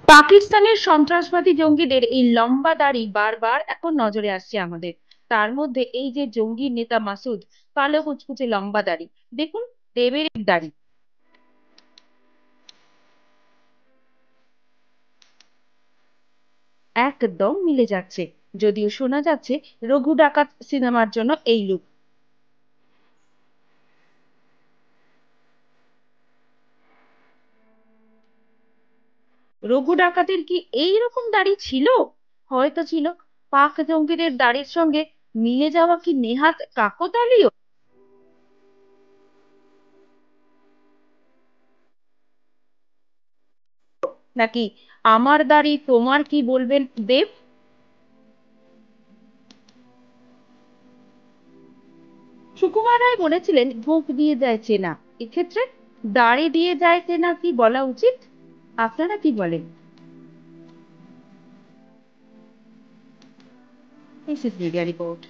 পাকিস্তানের সন্ত্রাসবাদী জঙ্গিদের এই লম্বা দাড়ি বারবার এখন নজরে আসছে আমাদের। তার মধ্যে এই যে জঙ্গি নেতা মাসুদ, কালো কুচকুচে লম্বা দাড়ি, দেখুন, দেবের দাড়ি একদম মিলে যাচ্ছে। যদিও শোনা যাচ্ছে রঘু ডাকাত সিনেমার জন্য এই লুক। রঘু ডাকাতের কি এই রকম দাড়ি ছিল? হয়তো ছিল। পাক জঙ্গিদের দাড়ির সঙ্গে মিলে যাওয়া কি নেহাত কাকতালীয়? নাকি আমার দাড়ি তোমার কি বলবেন দেব? সুকুমার রায় বলেছিলেন মুখ দিয়ে যায় চেনা। এক্ষেত্রে দাড়ি দিয়ে যায় চেনা কি বলা উচিত? আপনারা কি বলেন? This is media report.